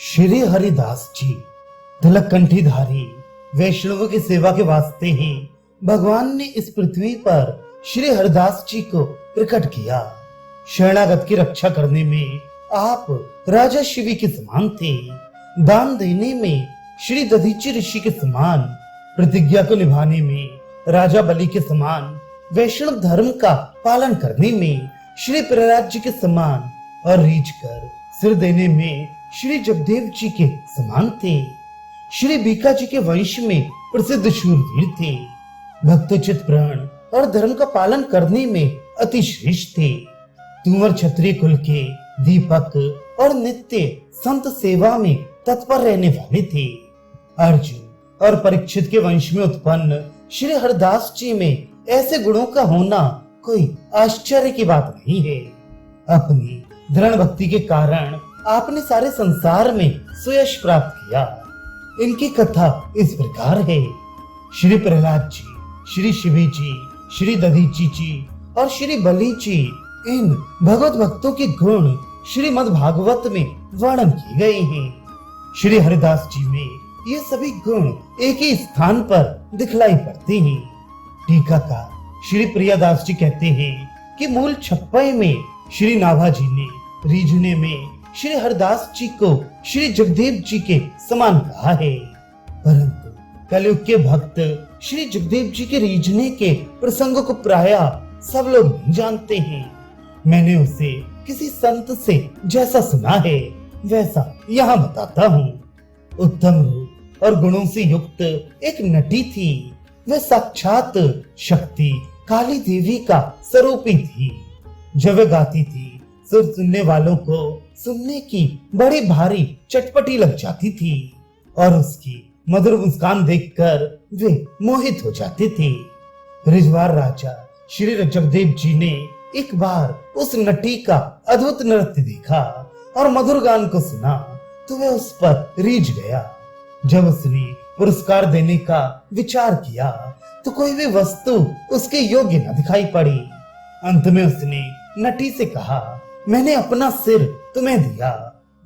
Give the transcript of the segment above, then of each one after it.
श्री हरिदास जी तिलक कंठीधारी वैष्णवों की सेवा के वास्ते ही भगवान ने इस पृथ्वी पर श्री हरिदास जी को प्रकट किया। शरणागत की रक्षा करने में आप राजा शिवी के समान थे। दान देने में श्री दधीची ऋषि के समान, प्रतिज्ञा को निभाने में राजा बलि के समान, वैष्णव धर्म का पालन करने में श्री प्रहलाद जी के समान और रीझ कर सिर देने में श्री जगदेव जी के समान थे। श्री बीका जी के वंश में प्रसिद्ध शूरवीर थे। भक्तोचित प्रण और धर्म का पालन करने में अति श्रेष्ठ थे। तुंवर क्षत्रिय कुल के दीपक और नित्य संत सेवा में तत्पर रहने वाले थे। अर्जुन और परीक्षित के वंश में उत्पन्न श्री हरिदास जी में ऐसे गुणों का होना कोई आश्चर्य की बात नहीं है। अपनी दृढ़ भक्ति के कारण आपने सारे संसार में सुयश प्राप्त किया। इनकी कथा इस प्रकार है। श्री प्रहलाद जी, श्री शिवी जी, श्री दधीची जी और श्री बलि जी, इन भगवत भक्तों के गुण श्रीमद् भागवत में वर्णन किए गए हैं। श्री हरिदास जी में ये सभी गुण एक ही स्थान पर दिखलाई पड़ते हैं। टीकाकार श्री प्रियादास जी कहते हैं कि मूल छप्पय में श्री नाभा जी ने रीझने में श्री हरिदास जी को श्री जगदेव जी के समान कहा है, परंतु कलयुग के भक्त श्री जगदेव जी के रीझने के प्रसंगों को प्राय सब लोग नहीं जानते हैं। मैंने उसे किसी संत से जैसा सुना है वैसा यहाँ बताता हूँ। उत्तम रूप और गुणों से युक्त एक नटी थी। वह साक्षात शक्ति काली देवी का स्वरूप ही थी। जब वह गाती थी सुर सुनने वालों को सुनने की बड़ी भारी चटपटी लग जाती थी और उसकी मधुर मुस्कान देखकर वे मोहित हो जाते थे। रिजवार राजा श्री जगदेव जी ने एक बार उस नटी का अद्भुत नृत्य देखा और मधुर गान को सुना तो वह उस पर रीझ गया। जब उसने पुरस्कार देने का विचार किया तो कोई भी वस्तु उसके योग्य न दिखाई पड़ी। अंत में उसने नटी से कहा, मैंने अपना सिर तुम्हें दिया,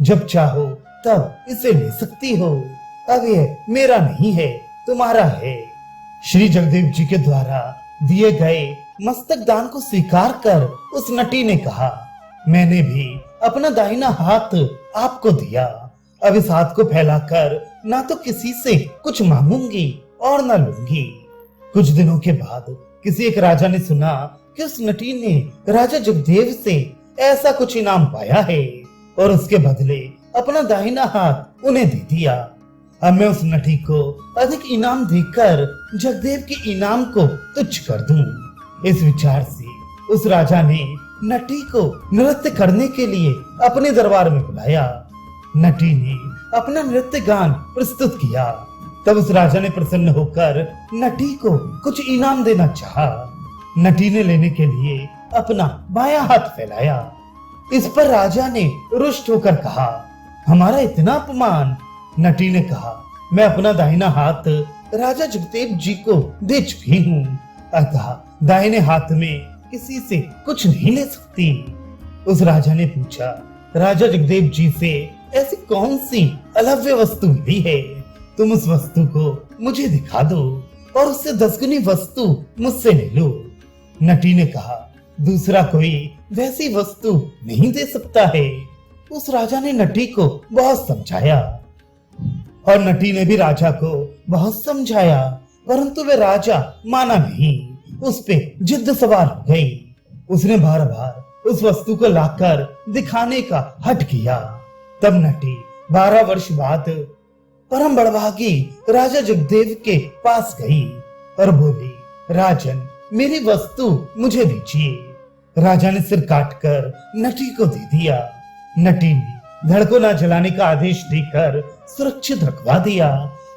जब चाहो तब इसे ले सकती हो। अब यह मेरा नहीं है, तुम्हारा है। श्री जगदेव जी के द्वारा दिए गए मस्तक दान को स्वीकार कर उस नटी ने कहा, मैंने भी अपना दाहिना हाथ आपको दिया। अब इस हाथ को फैलाकर ना तो किसी से कुछ मांगूंगी और ना लूंगी। कुछ दिनों के बाद किसी एक राजा ने सुना कि उस नटी ने राजा जगदेव से ऐसा कुछ इनाम पाया है और उसके बदले अपना दाहिना हाथ उन्हें दे दिया। अब मैं उस नटी को अधिक इनाम देकर जगदेव के इनाम को तुच्छ कर दूं। इस विचार से उस राजा ने नटी को नृत्य करने के लिए अपने दरबार में बुलाया। नटी ने अपना नृत्य गान प्रस्तुत किया। तब उस राजा ने प्रसन्न होकर नटी को कुछ इनाम देना चाहा। नटी ने लेने के लिए अपना बायां हाथ फैलाया। इस पर राजा ने रुष्ट होकर कहा, हमारा इतना अपमान। नटी ने कहा, मैं अपना दाहिना हाथ राजा जगदेव जी को दे चुकी हूँ, अतः दाहिने हाथ में किसी से कुछ नहीं ले सकती। उस राजा ने पूछा, राजा जगदेव जी से ऐसी कौन सी अलव्य वस्तु मिली है? तुम उस वस्तु को मुझे दिखा दो और उससे 10 गुनी वस्तु मुझसे ले लो। नटी ने कहा, दूसरा कोई वैसी वस्तु नहीं दे सकता है। उस राजा ने नटी को बहुत समझाया और नटी ने भी राजा को बहुत समझाया, परंतु वे राजा माना नहीं। उस पे जिद्द सवार हो गई। उसने बार बार उस वस्तु को लाकर दिखाने का हठ किया। तब नटी 12 वर्ष बाद परम बड़भागी राजा जगदेव के पास गई और बोली, राजन, मेरी वस्तु मुझे दीजिए। राजा ने सिर काटकर नटी को दे दिया। नटी ने धड़ को न जलाने का आदेश देकर सुरक्षित रखवा दिया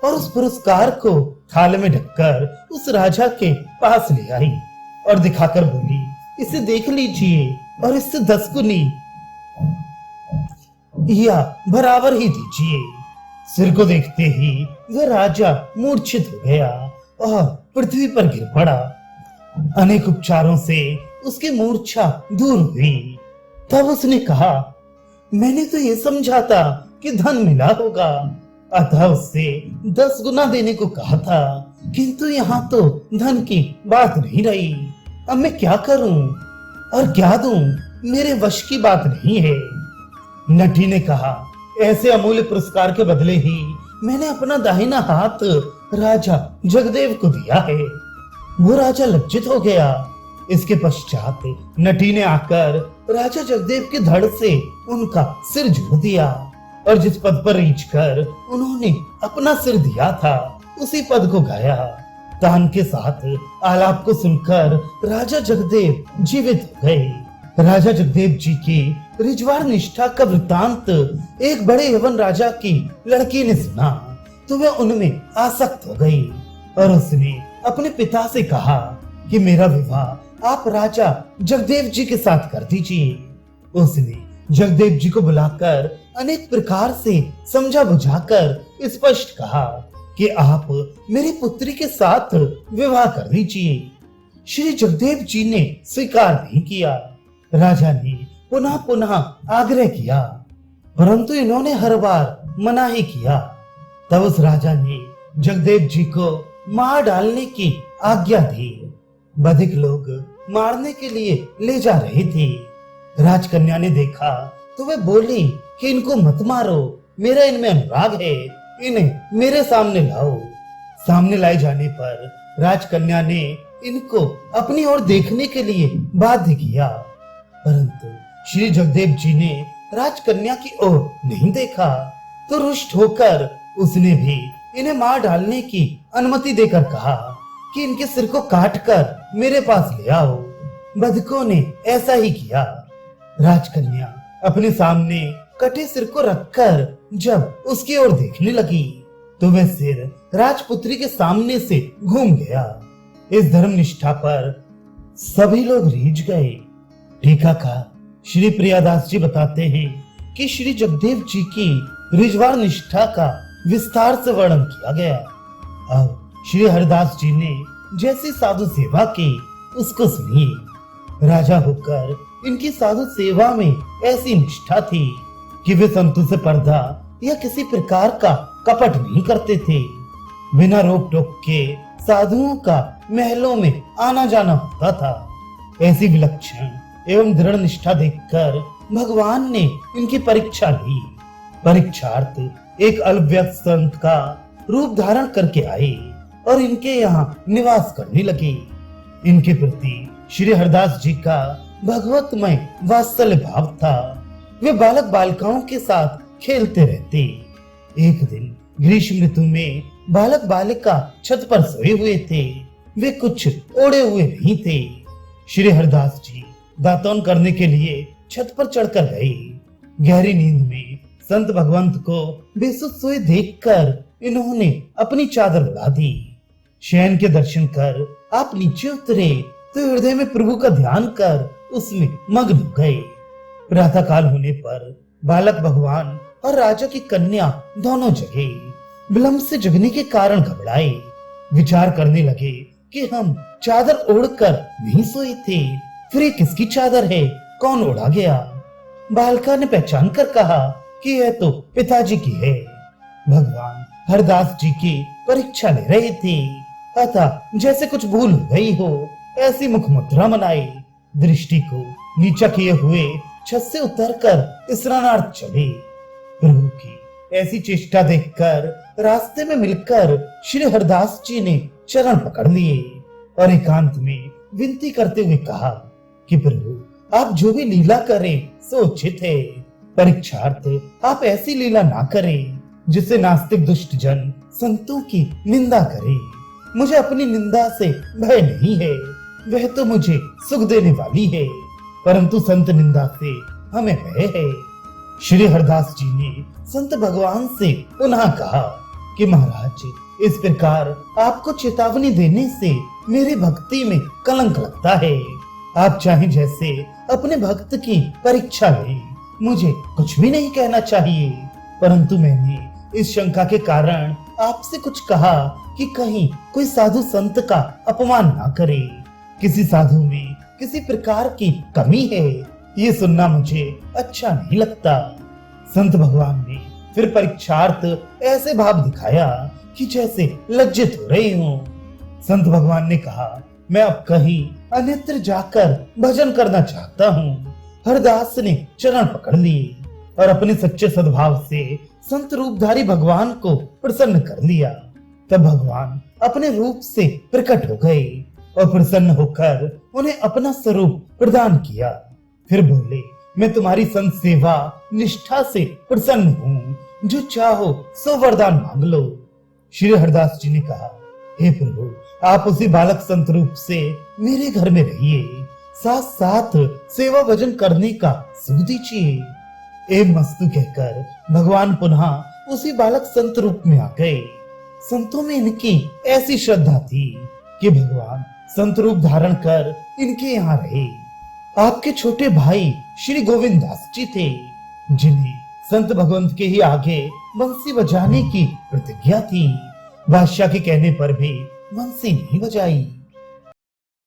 और उस पुरस्कार को थाल में ढककर उस राजा के पास ले आई और दिखाकर बोली, इसे देख लीजिए और इससे 10 गुनी या बराबर ही दीजिए। सिर को देखते ही वह राजा मूर्छित हो गया और पृथ्वी पर गिर पड़ा। अनेक उपचारों से उसकी मूर्छा दूर हुई। तब उसने कहा, मैंने तो ये समझा था कि धन मिला होगा, अतः उससे 10 गुना देने को कहा था, किंतु यहाँ तो धन की बात नहीं रही। अब मैं क्या करूं और क्या दूं, मेरे वश की बात नहीं है। नटी ने कहा, ऐसे अमूल्य पुरस्कार के बदले ही मैंने अपना दाहिना हाथ राजा जगदेव को दिया है। वो राजा लज्जित हो गया। इसके पश्चात नटी ने आकर राजा जगदेव के धड़ से उनका सिर जोड़ दिया और जिस पद पर रीछ कर उन्होंने अपना सिर दिया था उसी पद को गाया। तान के साथ आलाप को सुनकर राजा जगदेव जीवित हो गए। राजा जगदेव जी की रिजवार निष्ठा का वृत्तांत एक बड़े यवन राजा की लड़की ने सुना तो वह उनमें आसक्त हो गई और उसने अपने पिता से कहा कि मेरा विवाह आप राजा जगदेव जी के साथ कर दीजिए। उसने जगदेव जी को बुलाकर अनेक प्रकार से समझा बुझाकर स्पष्ट कहा कि आप मेरी पुत्री के साथ विवाह कर दीजिए। श्री जगदेव जी ने स्वीकार नहीं किया। राजा ने पुनः पुनः आग्रह किया, परंतु इन्होंने हर बार मना ही किया। तब उस राजा ने जगदेव जी को मार डालने की आज्ञा दी। बधिक लोग मारने के लिए ले जा रहे थे। राजकन्या ने देखा तो वह बोली कि इनको मत मारो, मेरा इनमें अनुराग है, इन्हें मेरे सामने लाओ। सामने लाए जाने पर राजकन्या ने इनको अपनी ओर देखने के लिए बाध्य किया, परंतु श्री जगदेव जी ने राजकन्या की ओर नहीं देखा तो रुष्ट होकर उसने भी इन्हें मार डालने की अनुमति देकर कहा कि इनके सिर को काटकर मेरे पास ले आओ। बधिकों ने ऐसा ही किया। राजकन्या अपने सामने कटे सिर को रखकर जब उसकी ओर देखने लगी तो वह सिर राजपुत्री के सामने से घूम गया। इस धर्म निष्ठा पर सभी लोग रीझ गए। टीकाकार श्री प्रियादास जी बताते हैं कि श्री जगदेव जी की रिजवार निष्ठा का विस्तार से वर्णन किया गया। अब श्री हरिदास जी ने जैसी साधु सेवा की उसको सुनिए। राजा होकर इनकी साधु सेवा में ऐसी निष्ठा थी कि वे संतों से पर्दा या किसी प्रकार का कपट नहीं करते थे। बिना रोक टोक के साधुओं का महलों में आना जाना होता था। ऐसी विलक्षण एवं दृढ़ निष्ठा देखकर भगवान ने इनकी परीक्षा ली। परीक्षार्थ एक अल्पव्यक्त संत का रूप धारण करके आए और इनके यहाँ निवास करने लगे। इनके प्रति श्री हरिदास जी का भगवतमय वात्सल्य भाव था। वे बालक बालिकाओं के साथ खेलते रहते। एक दिन ग्रीष्म ऋतु में बालक बालिका छत पर सोए हुए थे। वे कुछ ओढ़े हुए नहीं थे। श्री हरिदास जी दातून करने के लिए छत पर चढ़कर गए। गहरी नींद में संत भगवंत को बेसुध सोए देखकर इन्होंने अपनी चादर उड़ा दी। शयन के दर्शन कर आप नीचे उतरे तो हृदय में प्रभु का ध्यान कर उसमें मग्न हो गए। प्रातः काल होने पर बालक भगवान और राजा की कन्या दोनों जगे। विलंब से जगने के कारण घबराए। विचार करने लगे कि हम चादर ओढ़कर नहीं सोए थे, फिर ये किसकी चादर है, कौन ओढ़ा गया। बालका ने पहचान कर कहा कि यह तो पिताजी की है। भगवान हरदास जी की परीक्षा ले रहे थे, अतः जैसे कुछ भूल हो गई हो ऐसी मुख मुद्रा बनाई। दृष्टि को नीचा किए हुए छत से उतरकर स्नानार्थ चले। प्रभु की ऐसी चेष्टा देखकर रास्ते में मिलकर श्री हरदास जी ने चरण पकड़ लिए और एकांत में विनती करते हुए कहा कि प्रभु आप जो भी लीला करें सो उचित है। परीक्षार्थ आप ऐसी लीला ना करें जिससे नास्तिक दुष्ट जन संतों की निंदा करे। मुझे अपनी निंदा से भय नहीं है, वह तो मुझे सुख देने वाली है, परंतु संत निंदा से हमें भय है। श्री हरदास जी ने संत भगवान से पुनः कहा कि महाराज इस प्रकार आपको चेतावनी देने से मेरी भक्ति में कलंक लगता है। आप चाहे जैसे अपने भक्त की परीक्षा लें, मुझे कुछ भी नहीं कहना चाहिए, परंतु मैंने इस शंका के कारण आपसे कुछ कहा कि कहीं कोई साधु संत का अपमान ना करे। किसी साधु में किसी प्रकार की कमी है, ये सुनना मुझे अच्छा नहीं लगता। संत भगवान ने फिर परीक्षार्थ ऐसे भाव दिखाया कि जैसे लज्जित हो रहे हो। संत भगवान ने कहा, मैं अब कहीं अन्यत्र जाकर भजन करना चाहता हूँ। हरदास ने चरण पकड़ लिए और अपने सच्चे सद्भाव से संत रूपधारी भगवान को प्रसन्न कर लिया। तब भगवान अपने रूप से प्रकट हो गए और प्रसन्न होकर उन्हें अपना स्वरूप प्रदान किया। फिर बोले, मैं तुम्हारी संत सेवा निष्ठा से प्रसन्न हूँ, जो चाहो सो वरदान मांग लो। श्री हरदास जी ने कहा, हे प्रभु, आप उसी बालक संत रूप से मेरे घर में रहिए, साथ साथ सेवा भजन करने का सुख दीजिए। एवं मस्तु कहकर भगवान पुनः उसी बालक संत रूप में आ गए। संतों में इनकी ऐसी श्रद्धा थी कि भगवान संत रूप धारण कर इनके यहाँ रहे। आपके छोटे भाई श्री गोविंद दास जी थे, जिन्हें संत भगवंत के ही आगे बंसी बजाने की प्रतिज्ञा थी। बादशाह के कहने पर भी बंसी नहीं बजाई।